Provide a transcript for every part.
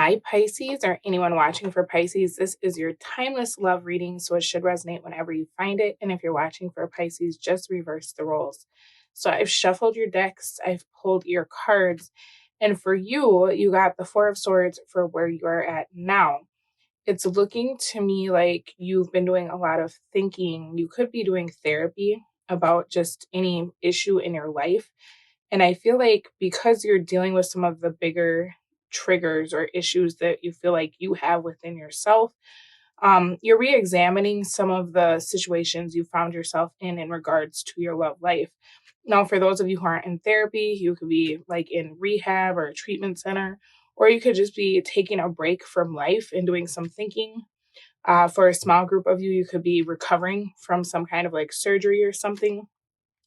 Hi, Pisces, or anyone watching for Pisces. This is your timeless love reading, so it should resonate whenever you find it. And if you're watching for Pisces, just reverse the roles. So I've shuffled your decks, I've pulled your cards, and for you, you got the Four of Swords for where you're at now. It's looking to me like you've been doing a lot of thinking. You could be doing therapy about just any issue in your life. And I feel like because you're dealing with some of the bigger triggers or issues that you feel like you have within yourself, you're re examining some of the situations you found yourself in regards to your love life. Now, for those of you who aren't in therapy, you could be like in rehab or a treatment center, or you could just be taking a break from life and doing some thinking. For a small group of you, you could be recovering from some kind of like surgery or something.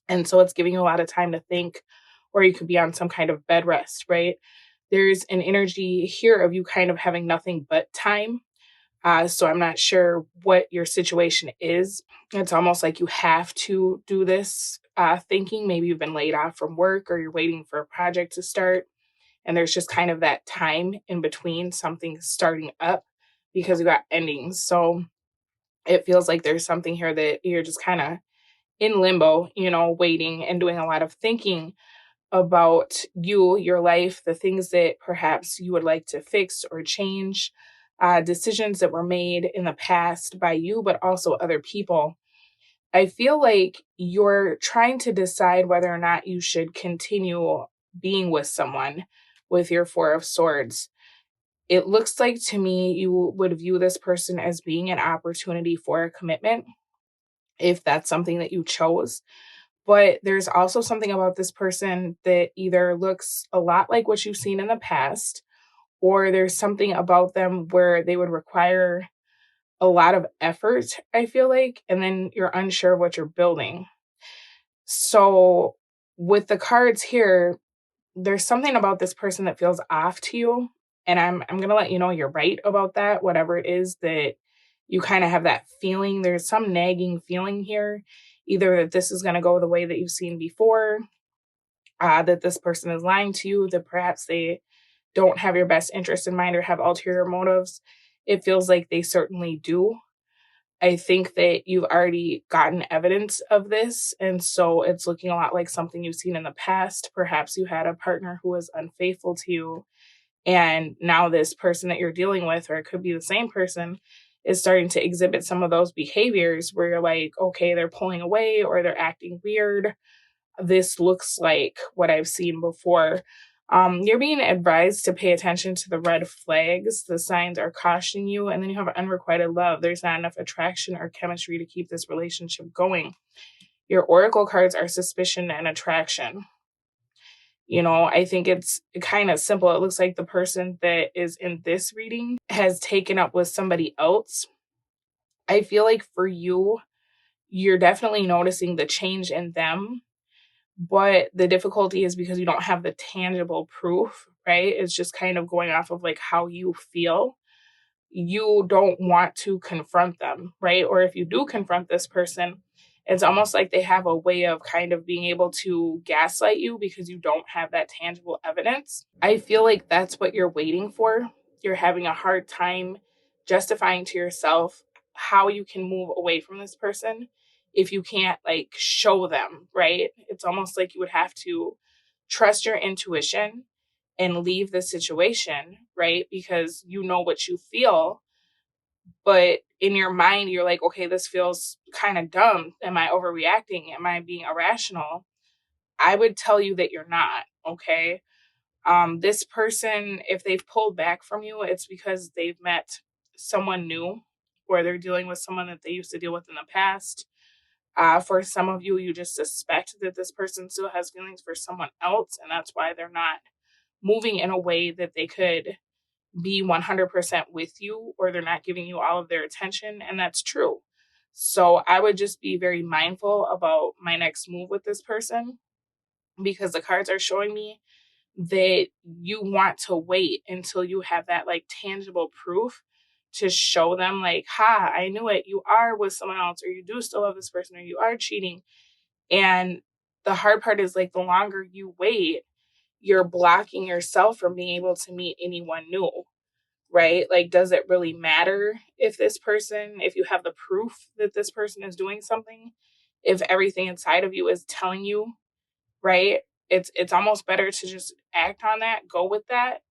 And so it's giving you a lot of time to think, or you could be on some kind of bed rest, right? There's an energy here of you kind of having nothing but time. So I'm not sure what your situation is. It's almost like you have to do this thinking. Maybe you've been laid off from work or you're waiting for a project to start. And there's just kind of that time in between something starting up because you got endings. So it feels like there's something here that you're just kind of in limbo, waiting and doing a lot of thinking about you, your life, the things that perhaps you would like to fix or change, decisions that were made in the past by you, but also other people. I feel like you're trying to decide whether or not you should continue being with someone with your Four of Swords. It looks like to me you would view this person as being an opportunity for a commitment if that's something that you chose. But there's also something about this person that either looks a lot like what you've seen in the past, or there's something about them where they would require a lot of effort, I feel like, and then you're unsure of what you're building. So with the cards here, there's something about this person that feels off to you. And I'm gonna let you know you're right about that, whatever it is that you kind of have that feeling. There's some nagging feeling here, either that this is gonna go the way that you've seen before, that this person is lying to you, that perhaps they don't have your best interest in mind or have ulterior motives. It feels like they certainly do. I think that you've already gotten evidence of this. And so it's looking a lot like something you've seen in the past. Perhaps you had a partner who was unfaithful to you. And now this person that you're dealing with, or it could be the same person, is starting to exhibit some of those behaviors where you're like, okay, they're pulling away or they're acting weird. This looks like what I've seen before. You're being advised to pay attention to the red flags. The signs are cautioning you. And then you have unrequited love. There's not enough attraction or chemistry to keep this relationship going. Your oracle cards are suspicion and attraction. I think it's kind of simple. It looks like the person that is in this reading has taken up with somebody else. I feel like for you, you're definitely noticing the change in them. But the difficulty is because you don't have the tangible proof, right? It's just kind of going off of like how you feel. You don't want to confront them, right? Or if you do confront this person, it's almost like they have a way of kind of being able to gaslight you because you don't have that tangible evidence. I feel like that's what you're waiting for. You're having a hard time justifying to yourself how you can move away from this person if you can't like show them, right? It's almost like you would have to trust your intuition and leave the situation, right? Because you know what you feel, but in your mind, you're like, okay, this feels kind of dumb. Am I overreacting? Am I being irrational? I would tell you that you're not, okay? This person, if they've pulled back from you, it's because they've met someone new or they're dealing with someone that they used to deal with in the past. For some of you, you just suspect that this person still has feelings for someone else, and that's why they're not moving in a way that they could be 100% with you, or they're not giving you all of their attention. And that's true. So I would just be very mindful about my next move with this person because the cards are showing me that you want to wait until you have that like tangible proof to show them like, ha, I knew it. You are with someone else, or you do still love this person, or you are cheating. And the hard part is like the longer you wait, you're blocking yourself from being able to meet anyone new. right? Like, does it really matter if you have the proof that this person is doing something, if everything inside of you is telling you, right? It's almost better to just act on that, go with that,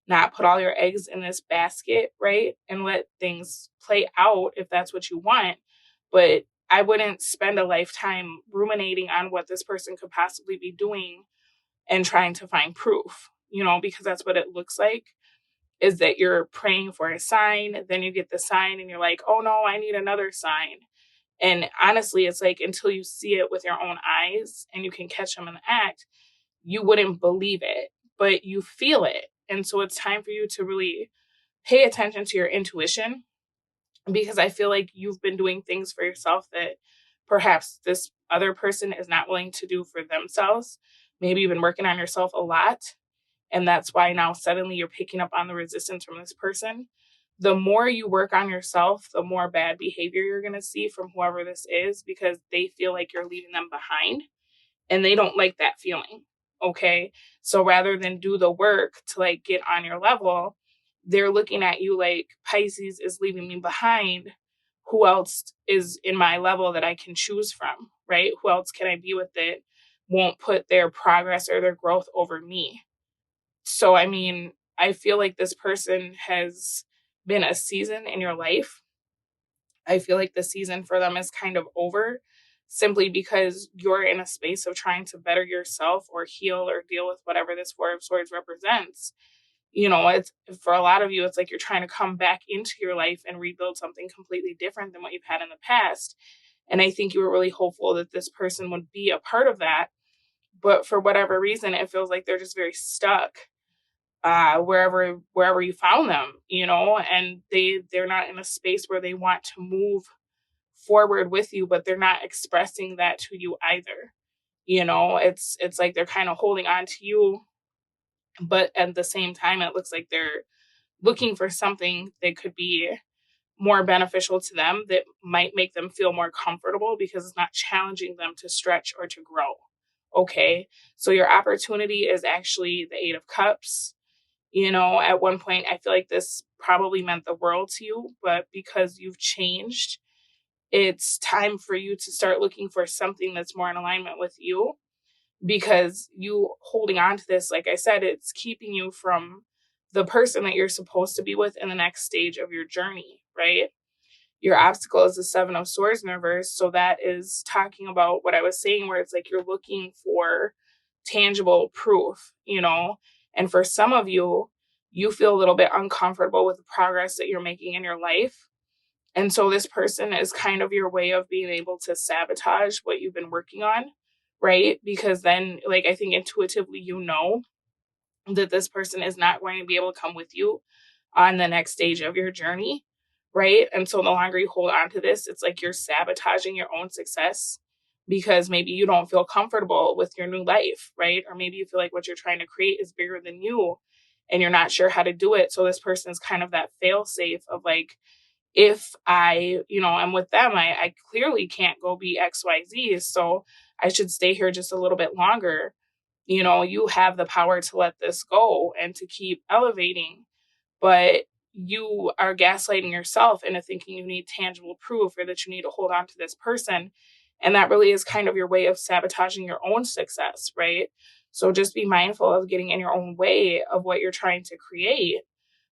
not put all your eggs in this basket, right? And let things play out if that's what you want. But I wouldn't spend a lifetime ruminating on what this person could possibly be doing and trying to find proof, because that's what it looks like, is that you're praying for a sign, then you get the sign and you're like, oh no, I need another sign. And honestly, it's like until you see it with your own eyes and you can catch them in the act, you wouldn't believe it, but you feel it. And so it's time for you to really pay attention to your intuition, because I feel like you've been doing things for yourself that perhaps this other person is not willing to do for themselves. Maybe you've been working on yourself a lot, and that's why now suddenly you're picking up on the resistance from this person. The more you work on yourself, the more bad behavior you're going to see from whoever this is, because they feel like you're leaving them behind and they don't like that feeling. Okay. So rather than do the work to like get on your level, they're looking at you like, Pisces is leaving me behind. Who else is in my level that I can choose from? Right? Who else can I be with that won't put their progress or their growth over me? So, I mean, I feel like this person has been a season in your life. I feel like the season for them is kind of over, simply because you're in a space of trying to better yourself or heal or deal with whatever this Four of Swords represents. It's, for a lot of you, it's like you're trying to come back into your life and rebuild something completely different than what you've had in the past. And I think you were really hopeful that this person would be a part of that. But for whatever reason, it feels like they're just very stuck wherever you found them, and they're not in a space where they want to move forward with you, but they're not expressing that to you either. It's like they're kind of holding on to you, but at the same time it looks like they're looking for something that could be more beneficial to them, that might make them feel more comfortable because it's not challenging them to stretch or to grow. Okay. So your opportunity is actually the Eight of Cups. At one point, I feel like this probably meant the world to you, but because you've changed, it's time for you to start looking for something that's more in alignment with you, because you holding on to this, like I said, it's keeping you from the person that you're supposed to be with in the next stage of your journey, right? Your obstacle is the Seven of Swords in reverse. So that is talking about what I was saying, where it's like you're looking for tangible proof, and for some of you, you feel a little bit uncomfortable with the progress that you're making in your life. And so this person is kind of your way of being able to sabotage what you've been working on, right? Because then, like, I think intuitively, that this person is not going to be able to come with you on the next stage of your journey, right? And so the longer you hold on to this, it's like you're sabotaging your own success, because maybe you don't feel comfortable with your new life, right? Or maybe you feel like what you're trying to create is bigger than you and you're not sure how to do it. So this person is kind of that fail safe of like, if I, am with them, I clearly can't go be XYZ. So I should stay here just a little bit longer. You have the power to let this go and to keep elevating, but you are gaslighting yourself into thinking you need tangible proof or that you need to hold on to this person. And that really is kind of your way of sabotaging your own success, right? So just be mindful of getting in your own way of what you're trying to create,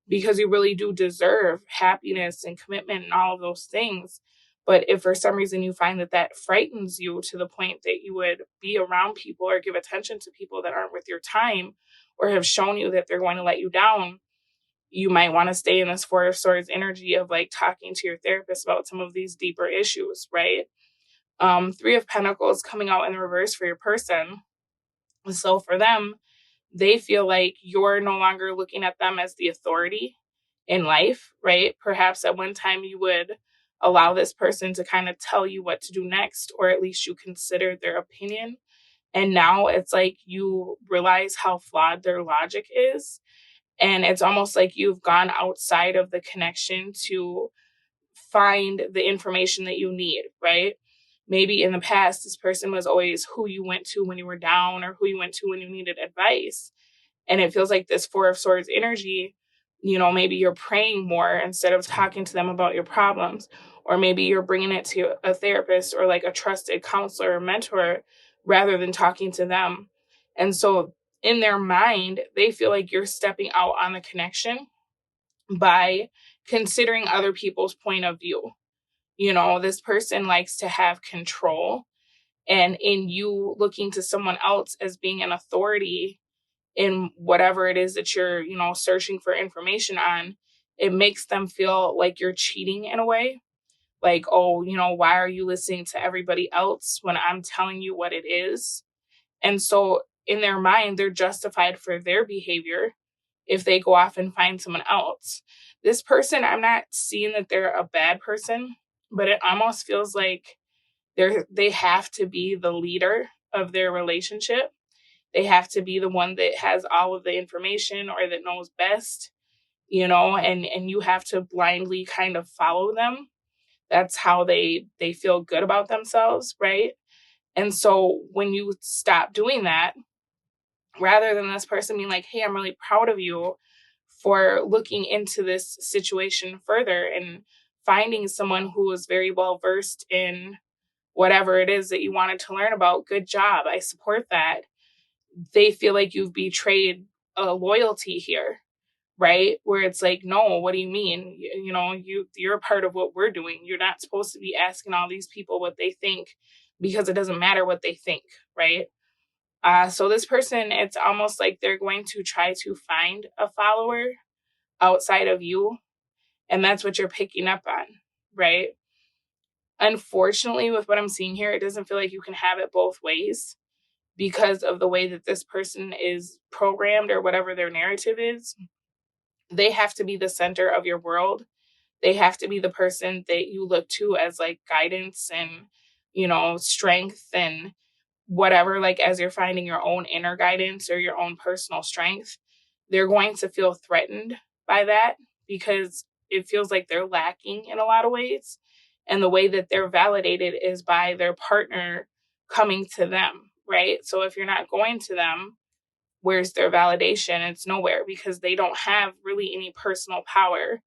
because you really do deserve happiness and commitment and all of those things. But if for some reason you find that that frightens you to the point that you would be around people or give attention to people that aren't worth your time or have shown you that they're going to let you down, you might want to stay in this Four of Swords energy of like talking to your therapist about some of these deeper issues, right? Three of Pentacles coming out in the reverse for your person. So for them, they feel like you're no longer looking at them as the authority in life, right? Perhaps at one time you would allow this person to kind of tell you what to do next, or at least you consider their opinion. And now it's like you realize how flawed their logic is. And it's almost like you've gone outside of the connection to find the information that you need, right? Maybe in the past, this person was always who you went to when you were down or who you went to when you needed advice. And it feels like this Four of Swords energy Maybe you're praying more instead of talking to them about your problems, or maybe you're bringing it to a therapist or like a trusted counselor or mentor rather than talking to them. And so in their mind, they feel like you're stepping out on the connection by considering other people's point of view. This person likes to have control, and in you looking to someone else as being an authority in whatever it is that you're, searching for information on, it makes them feel like you're cheating in a way. Like, oh, why are you listening to everybody else when I'm telling you what it is? And so in their mind, they're justified for their behavior if they go off and find someone else. This person, I'm not seeing that they're a bad person, but it almost feels like they have to be the leader of their relationship. They have to be the one that has all of the information or that knows best, and you have to blindly kind of follow them. That's how they feel good about themselves, right? And so when you stop doing that, rather than this person being like, hey, I'm really proud of you for looking into this situation further and finding someone who is very well versed in whatever it is that you wanted to learn about, good job. I support that. They feel like you've betrayed a loyalty here, right? Where it's like, no, what do you mean? You're a part of what we're doing. You're not supposed to be asking all these people what they think, because it doesn't matter what they think, right? So this person, it's almost like they're going to try to find a follower outside of you, and that's what you're picking up on, right? Unfortunately, with what I'm seeing here, it doesn't feel like you can have it both ways because of the way that this person is programmed or whatever their narrative is. They have to be the center of your world. They have to be the person that you look to as like guidance and, strength and whatever, like as you're finding your own inner guidance or your own personal strength. They're going to feel threatened by that because it feels like they're lacking in a lot of ways. And the way that they're validated is by their partner coming to them, right? So if you're not going to them, where's their validation? It's nowhere, because they don't have really any personal power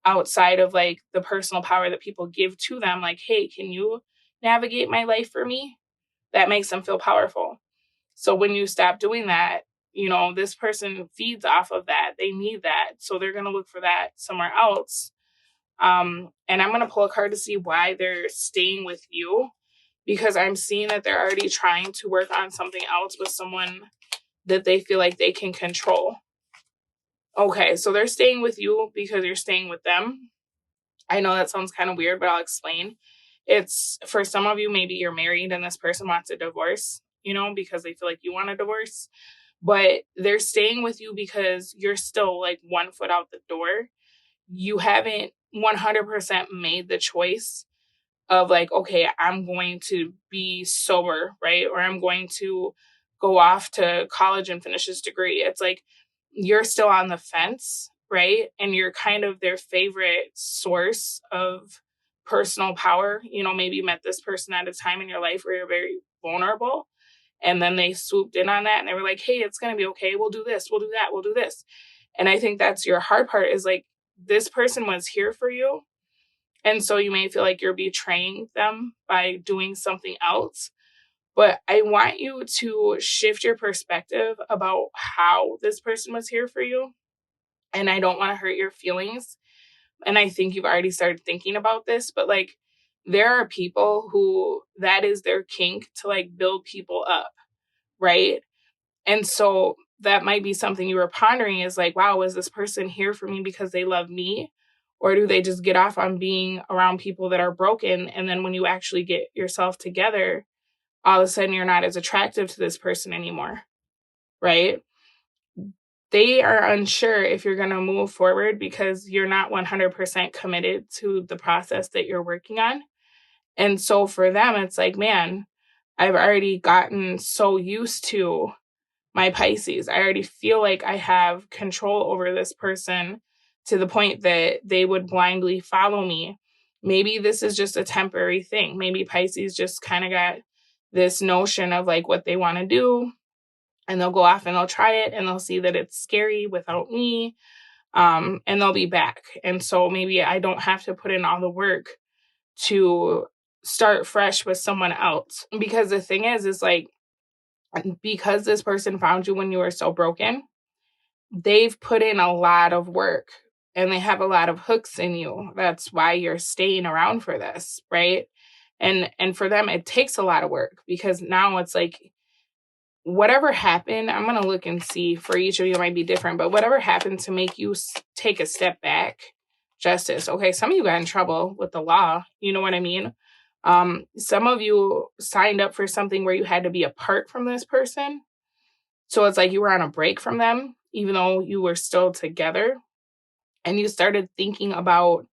outside of like the personal power that people give to them. Like, hey, can you navigate my life for me? That makes them feel powerful. So when you stop doing that, this person feeds off of that. They need that. So they're going to look for that somewhere else. And I'm going to pull a card to see why they're staying with you, because I'm seeing that they're already trying to work on something else with someone that they feel like they can control. Okay, so they're staying with you because you're staying with them. I know that sounds kind of weird, but I'll explain. It's for some of you, maybe you're married and this person wants a divorce, because they feel like you want a divorce. But they're staying with you because you're still like 1 foot out the door. You haven't 100% made the choice of like, okay, I'm going to be sober, right? Or I'm going to go off to college and finish this degree. It's like you're still on the fence, right? And you're kind of their favorite source of personal power. Maybe you met this person at a time in your life where you're very vulnerable. And then they swooped in on that and they were like, hey, it's going to be okay. We'll do this. We'll do that. We'll do this. And I think that's your hard part, is like, this person was here for you. And so you may feel like you're betraying them by doing something else. But I want you to shift your perspective about how this person was here for you. And I don't want to hurt your feelings. And I think you've already started thinking about this, but like, there are people who that is their kink, to like build people up, right? And so that might be something you were pondering, is like, wow, is this person here for me because they love me? Or do they just get off on being around people that are broken? And then when you actually get yourself together, all of a sudden you're not as attractive to this person anymore, right? They are unsure if you're going to move forward because you're not 100% committed to the process that you're working on. And so for them, it's like, man, I've already gotten so used to my Pisces. I already feel like I have control over this person to the point that they would blindly follow me. Maybe this is just a temporary thing. Maybe Pisces just kind of got this notion of like what they want to do, and they'll go off and they'll try it and they'll see that it's scary without me. and they'll be back. And so maybe I don't have to put in all the work to start fresh with someone else. Because the thing is like, because this person found you when you were so broken, they've put in a lot of work and they have a lot of hooks in you. That's why you're staying around for this, right? And for them, it takes a lot of work, because now it's like, whatever happened, I'm going to look and see, for each of you it might be different, but whatever happened to make you take a step back, justice. Okay, some of you got in trouble with the law. You know what I mean? Some of you signed up for something where you had to be apart from this person. So it's like you were on a break from them, even though you were still together. And you started thinking about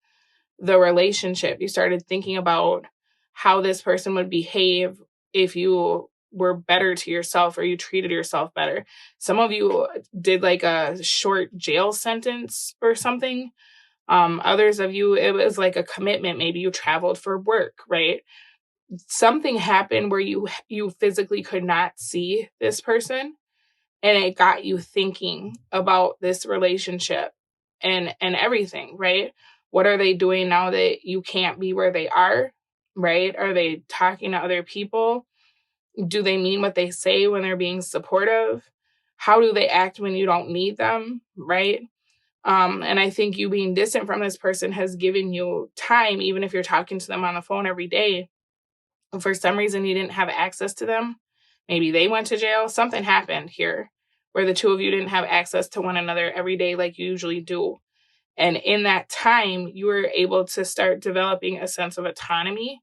the relationship. You started thinking about how this person would behave if you were better to yourself or you treated yourself better. Some of you did like a short jail sentence or something. Others of you, it was like a commitment. Maybe you traveled for work, right? Something happened where you physically could not see this person, and it got you thinking about this relationship and everything, right? What are they doing now that you can't be where they are, right? Are they talking to other people? Do they mean what they say when they're being supportive? How do they act when you don't need them, right? And I think you being distant from this person has given you time, even if you're talking to them on the phone every day. For some reason, you didn't have access to them. Maybe they went to jail. Something happened here where the two of you didn't have access to one another every day like you usually do. And in that time, you were able to start developing a sense of autonomy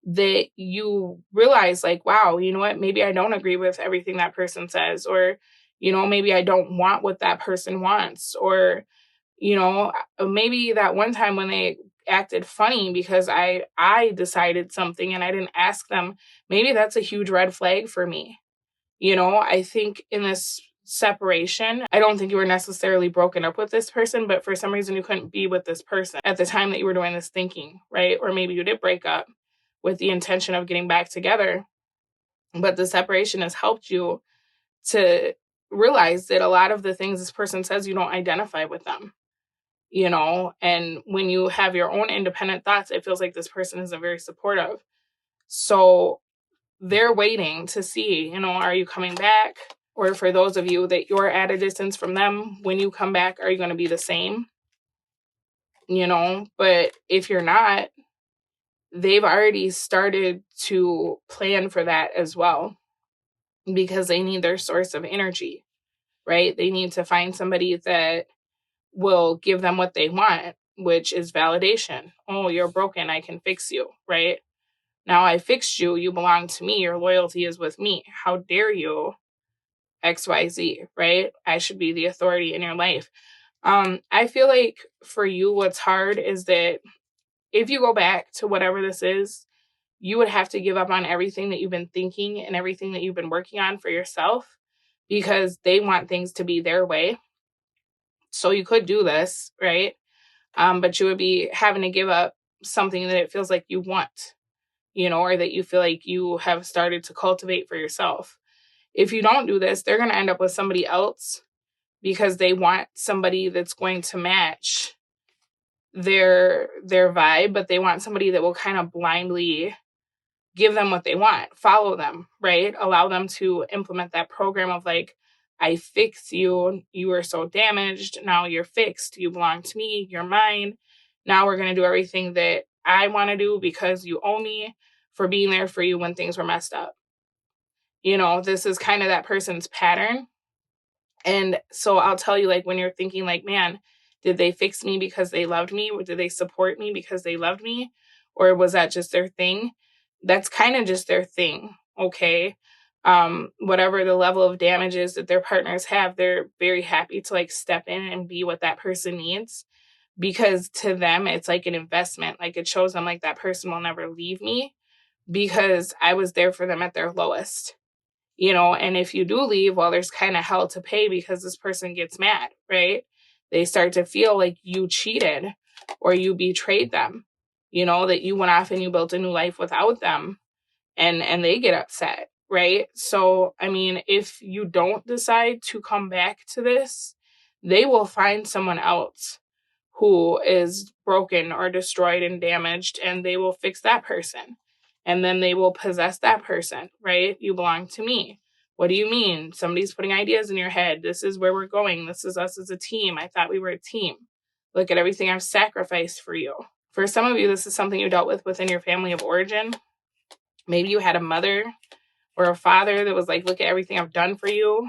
that you realize, like, wow, you know what? Maybe I don't agree with everything that person says, or, maybe I don't want what that person wants, or, maybe that one time when they acted funny because I decided something and I didn't ask them, maybe that's a huge red flag for me. I think in this separation, I don't think you were necessarily broken up with this person, but for some reason you couldn't be with this person at the time that you were doing this thinking, right? Or maybe you did break up with the intention of getting back together, but the separation has helped you to realize that a lot of the things this person says, you don't identify with them. And when you have your own independent thoughts, it feels like this person isn't very supportive. So they're waiting to see, are you coming back? Or for those of you that you're at a distance from them, when you come back, are you going to be the same? But if you're not, they've already started to plan for that as well, because they need their source of energy, right? They need to find somebody that will give them what they want, which is validation. Oh, you're broken. I can fix you, right? Now I fixed you. You belong to me. Your loyalty is with me. How dare you? XYZ, right? I should be the authority in your life. I feel like for you, what's hard is that if you go back to whatever this is, you would have to give up on everything that you've been thinking and everything that you've been working on for yourself, because they want things to be their way. So you could do this, right? But you would be having to give up something that it feels like you want, or that you feel like you have started to cultivate for yourself. If you don't do this, they're going to end up with somebody else because they want somebody that's going to match their vibe, but they want somebody that will kind of blindly give them what they want, follow them, right? Allow them to implement that program of like, I fixed you. You were so damaged. Now you're fixed. You belong to me. You're mine. Now we're going to do everything that I want to do because you owe me for being there for you when things were messed up. This is kind of that person's pattern. And so I'll tell you, like, when you're thinking like, man, did they fix me because they loved me? Or did they support me because they loved me? Or was that just their thing? That's kind of just their thing. Okay. Whatever the level of damage is that their partners have, they're very happy to like step in and be what that person needs, because to them, it's like an investment. Like it shows them like that person will never leave me because I was there for them at their lowest. And if you do leave, well, there's kind of hell to pay because this person gets mad, right? They start to feel like you cheated or you betrayed them, that you went off and you built a new life without them, and they get upset, right? So, I mean, if you don't decide to come back to this, they will find someone else who is broken or destroyed and damaged, and they will fix that person. And then they will possess that person, right? You belong to me. What do you mean? Somebody's putting ideas in your head. This is where we're going. This is us as a team. I thought we were a team. Look at everything I've sacrificed for you. For some of you, this is something you dealt with within your family of origin. Maybe you had a mother or a father that was like, look at everything I've done for you.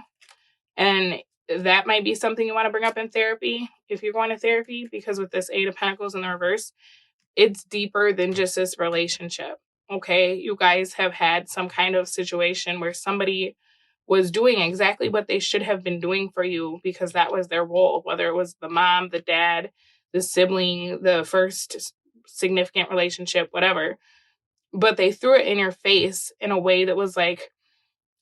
And that might be something you want to bring up in therapy if you're going to therapy, because with this Eight of Pentacles in the reverse, it's deeper than just this relationship. Okay, you guys have had some kind of situation where somebody was doing exactly what they should have been doing for you because that was their role, whether it was the mom, the dad, the sibling, the first significant relationship, whatever. But they threw it in your face in a way that was like,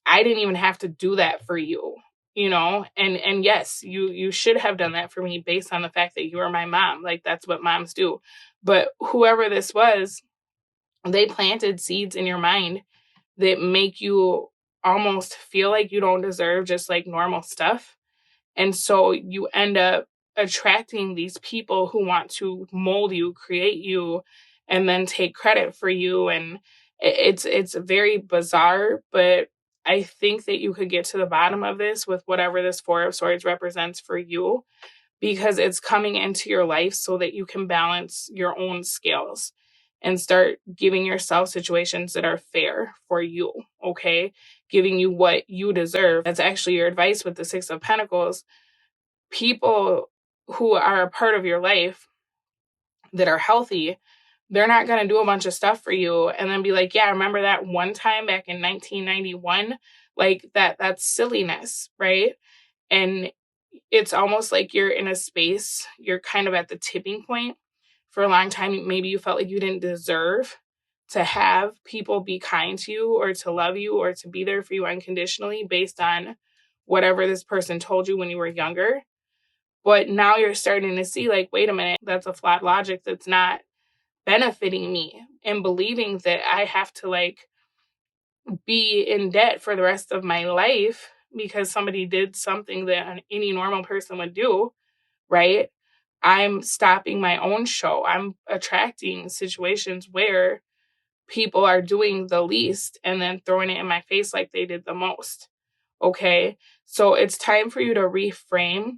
I didn't even have to do that for you, you know? And yes, you should have done that for me based on the fact that you are my mom. Like, that's what moms do. But whoever this was, they planted seeds in your mind that make you almost feel like you don't deserve just like normal stuff. And so you end up attracting these people who want to mold you, create you, and then take credit for you. And it's very bizarre, but I think that you could get to the bottom of this with whatever this Four of Swords represents for you, because it's coming into your life so that you can balance your own scales and start giving yourself situations that are fair for you, okay? Giving you what you deserve. That's actually your advice with the Six of Pentacles. People who are a part of your life that are healthy, they're not going to do a bunch of stuff for you and then be like, yeah, remember that one time back in 1991? Like that's silliness, right? And it's almost like you're in a space, you're kind of at the tipping point. For a long time, maybe you felt like you didn't deserve to have people be kind to you or to love you or to be there for you unconditionally based on whatever this person told you when you were younger. But now you're starting to see, like, wait a minute, that's a flawed logic that's not benefiting me, and believing that I have to like be in debt for the rest of my life because somebody did something that any normal person would do, right? I'm stopping my own show. I'm attracting situations where people are doing the least and then throwing it in my face like they did the most. Okay. So it's time for you to reframe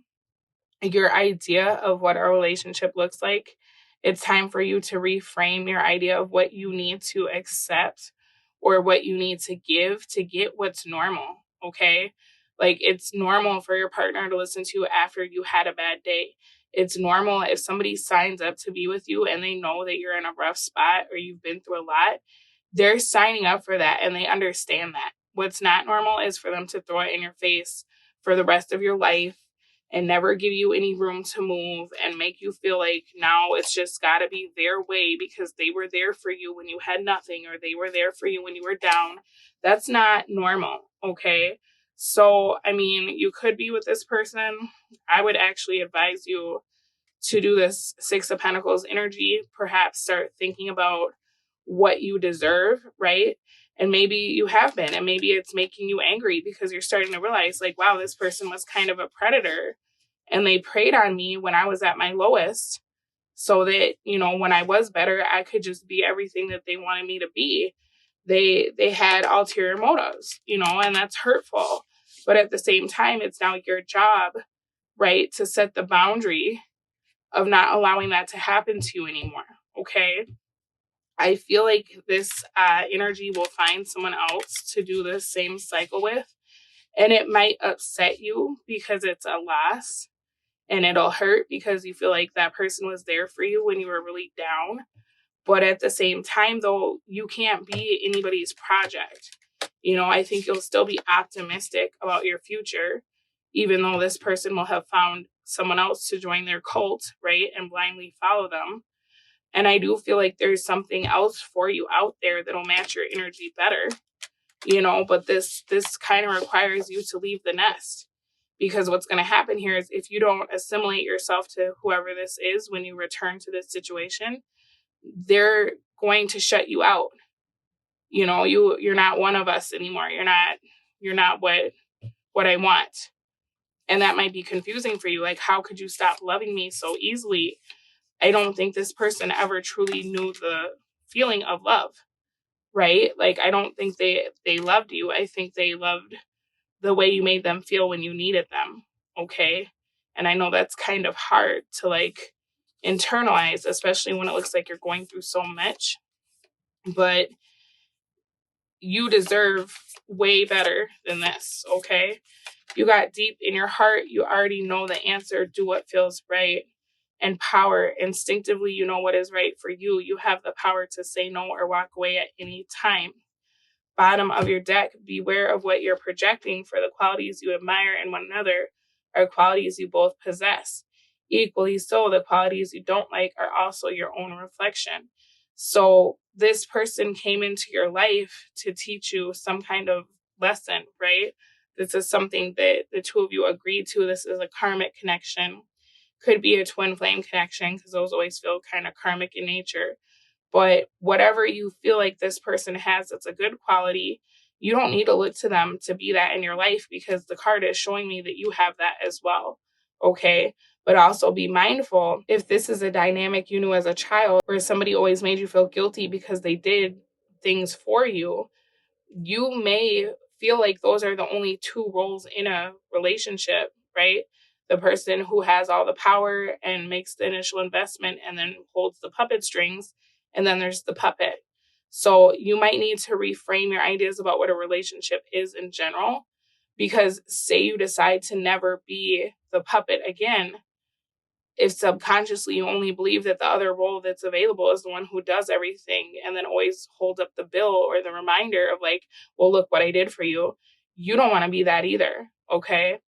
your idea of what a relationship looks like. It's time for you to reframe your idea of what you need to accept or what you need to give to get what's normal. Okay. Like, it's normal for your partner to listen to you after you had a bad day. It's normal if somebody signs up to be with you and they know that you're in a rough spot or you've been through a lot. They're signing up for that and they understand that. What's not normal is for them to throw it in your face for the rest of your life and never give you any room to move and make you feel like now it's just got to be their way because they were there for you when you had nothing, or they were there for you when you were down. That's not normal, okay? So, I mean, you could be with this person. I would actually advise you to do this Six of Pentacles energy. Perhaps start thinking about what you deserve, right? And maybe you have been, and maybe it's making you angry because you're starting to realize, like, wow, this person was kind of a predator and they preyed on me when I was at my lowest so that, you know, when I was better, I could just be everything that they wanted me to be. They had ulterior motives, you know, and that's hurtful. But at the same time, it's now your job, right, to set the boundary of not allowing that to happen to you anymore. Okay. I feel like this energy will find someone else to do the same cycle with. And it might upset you because it's a loss, and it'll hurt because you feel like that person was there for you when you were really down. But at the same time, though, you can't be anybody's project. You know, I think you'll still be optimistic about your future, even though this person will have found someone else to join their cult, right? And blindly follow them. And I do feel like there's something else for you out there that'll match your energy better, you know, but this kind of requires you to leave the nest. Because what's going to happen here is if you don't assimilate yourself to whoever this is when you return to this situation, they're going to shut you out. You know, you're not one of us anymore. You're not what I want. And that might be confusing for you. Like, how could you stop loving me so easily? I don't think this person ever truly knew the feeling of love, right? Like, I don't think they loved you. I think they loved the way you made them feel when you needed them, okay? And I know that's kind of hard to like internalize, especially when it looks like you're going through so much. But you deserve way better than this, okay? You got deep in your heart. You already know the answer. Do what feels right. And power. Instinctively, you know what is right for you. You have the power to say no or walk away at any time. Bottom of your deck, beware of what you're projecting, for the qualities you admire in one another are qualities you both possess. Equally so, the qualities you don't like are also your own reflection. So this person came into your life to teach you some kind of lesson, right? This is something that the two of you agreed to. This is a karmic connection. Could be a twin flame connection, because those always feel kind of karmic in nature. But whatever you feel like this person has that's a good quality, you don't need to look to them to be that in your life, because the card is showing me that you have that as well. Okay. But also be mindful, if this is a dynamic you knew as a child where somebody always made you feel guilty because they did things for you, you may feel like those are the only two roles in a relationship, right? The person who has all the power and makes the initial investment and then holds the puppet strings. And then there's the puppet. So you might need to reframe your ideas about what a relationship is in general, because say you decide to never be the puppet again, if subconsciously you only believe that the other role that's available is the one who does everything and then always holds up the bill or the reminder of like, well, look what I did for you. You don't want to be that either. Okay.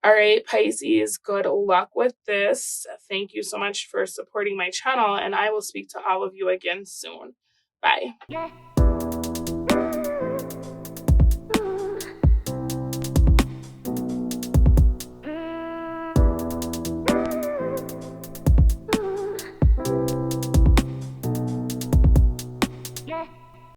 All right, Pisces, good luck with this. Thank you so much for supporting my channel, and I will speak to all of you again soon. Bye.